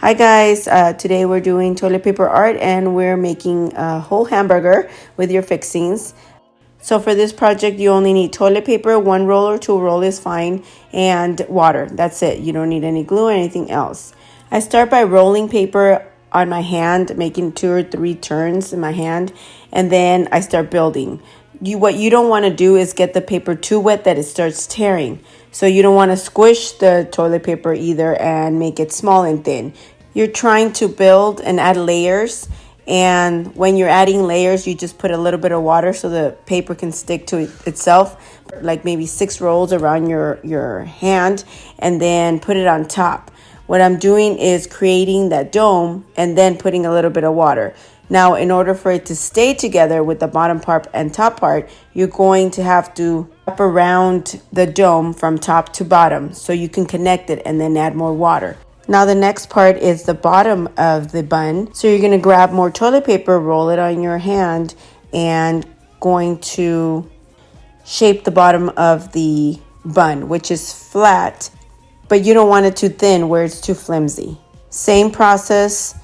Hi guys, today we're doing toilet paper art and we're making a whole hamburger with your fixings. So for this project you only need toilet paper, 1 roll or 2 roll is fine, and water. That's it. You don't need any glue or anything else. I start by rolling paper on my hand, making 2 or 3 turns in my hand, and then I start building. What you don't want to do is get the paper too wet that it starts tearing. So you don't want to squish the toilet paper either and make it small and thin. You're trying to build and add layers, and when you're adding layers, you just put a little bit of water so the paper can stick to itself, like maybe 6 rolls around your hand, and then put it on top. What I'm doing is creating that dome and then putting a little bit of water. Now, in order for it to stay together with the bottom part and top part, you're going to have to wrap around the dome from top to bottom so you can connect it and then add more water. Now, the next part is the bottom of the bun. So you're going to grab more toilet paper, roll it on your hand, and going to shape the bottom of the bun, which is flat, but you don't want it too thin where it's too flimsy. Same process.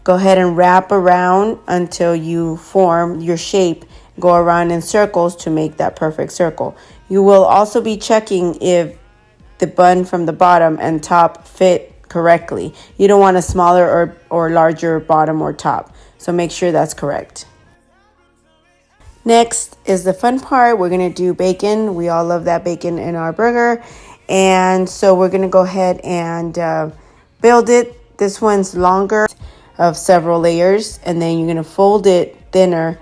Go ahead and wrap around until you form your shape. Go around in circles to make that perfect circle. You will also be checking if the bun from the bottom and top fit correctly. You don't want a smaller or larger bottom or top. So make sure that's correct. Next is the fun part. We're going to do bacon. We all love that bacon in our burger. And so we're going to go ahead and build it. This one's longer, of several layers, and then you're going to fold it thinner,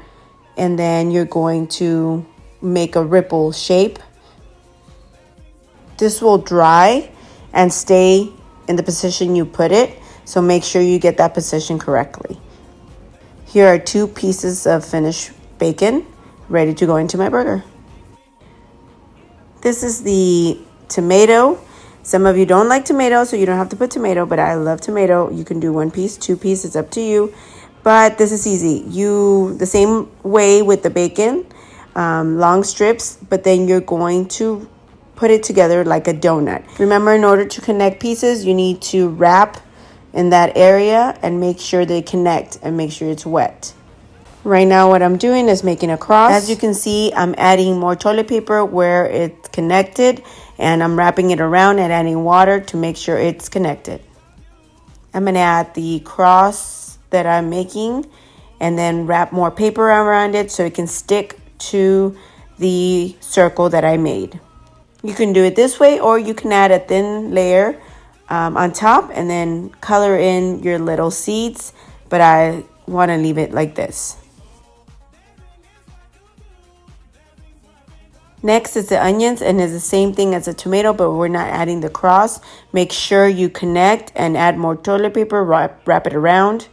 and then you're going to make a ripple shape. This will dry and stay in the position you put it, so make sure you get that position correctly. Here are 2 pieces of finished bacon ready to go into my burger. This is the tomato. Some of you don't like tomato, so you don't have to put tomato, but I love tomato. You can do 1 piece, 2 pieces, it's up to you. But this is easy. The same way with the bacon, long strips, but then you're going to put it together like a donut. Remember, in order to connect pieces, you need to wrap in that area and make sure they connect and make sure it's wet. Right now what I'm doing is making a cross. As you can see, I'm adding more toilet paper where it's connected, and I'm wrapping it around and adding water to make sure it's connected. I'm going to add the cross that I'm making and then wrap more paper around it so it can stick to the circle that I made. You can do it this way, or you can add a thin layer on top and then color in your little seeds, but I want to leave it like this. Next is the onions, and it's the same thing as a tomato, but we're not adding the cross. Make sure you connect and add more toilet paper, wrap it around.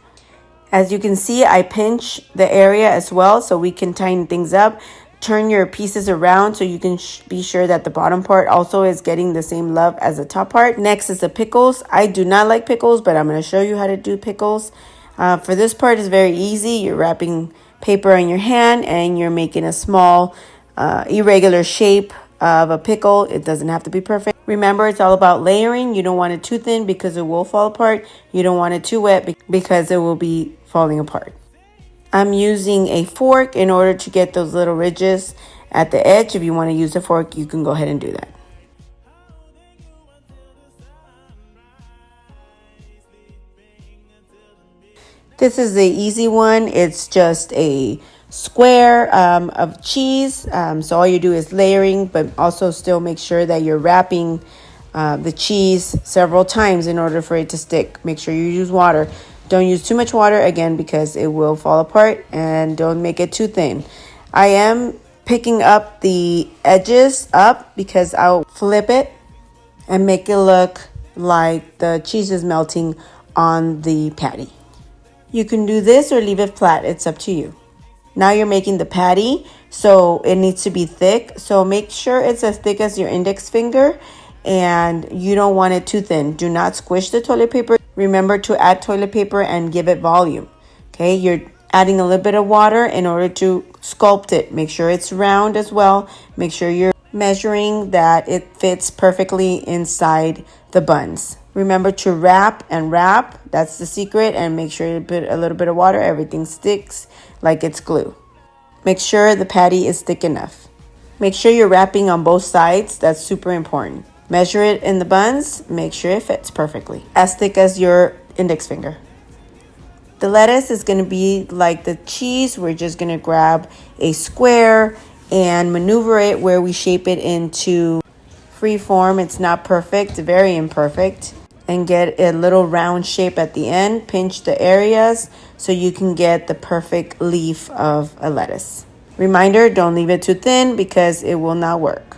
As you can see, I pinch the area as well so we can tighten things up. Turn your pieces around so you can be sure that the bottom part also is getting the same love as the top part. Next is the pickles. I do not like pickles, but I'm going to show you how to do pickles. For this part, it's very easy. You're wrapping paper on your hand and you're making a small irregular shape of a pickle. It doesn't have to be perfect. Remember, it's all about layering. You don't want it too thin because it will fall apart. You don't want it too wet because it will be falling apart. I'm using a fork in order to get those little ridges at the edge. If you want to use a fork, you can go ahead and do that. This is the easy one. It's just a square of cheese. So all you do is layering, but also still make sure that you're wrapping the cheese several times in order for it to stick. Make sure you use water. Don't use too much water, again, because it will fall apart, and don't make it too thin. I am picking up the edges up because I'll flip it and make it look like the cheese is melting on the patty. You can do this or leave it flat. It's up to you. Now you're making the patty, so it needs to be thick. So make sure it's as thick as your index finger, and you don't want it too thin. Do not squish the toilet paper. Remember to add toilet paper and give it volume. Okay, you're adding a little bit of water in order to sculpt it. Make sure it's round as well. Make sure you're measuring that it fits perfectly inside the buns. Remember to wrap and wrap. That's the secret. And make sure you put a little bit of water. Everything sticks like it's glue. Make sure the patty is thick enough. Make sure you're wrapping on both sides. That's super important. Measure it in the buns. Make sure it fits perfectly. As thick as your index finger. The lettuce is going to be like the cheese. We're just going to grab a square and maneuver it where we shape it into free form. It's not perfect, very imperfect. And get a little round shape at the end. Pinch the areas so you can get the perfect leaf of a lettuce. Reminder, don't leave it too thin because it will not work.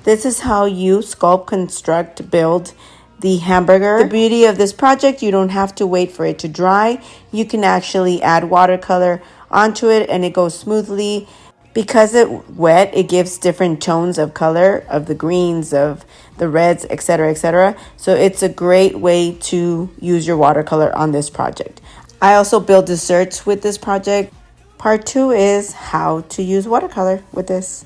This is how you sculpt, construct, build the hamburger. The beauty of this project, you don't have to wait for it to dry. You can actually add watercolor onto it and it goes smoothly. Because it's wet, it gives different tones of color, of the greens, of the reds, etc., etc. So it's a great way to use your watercolor on this project. I also build desserts with this project. Part 2 is how to use watercolor with this.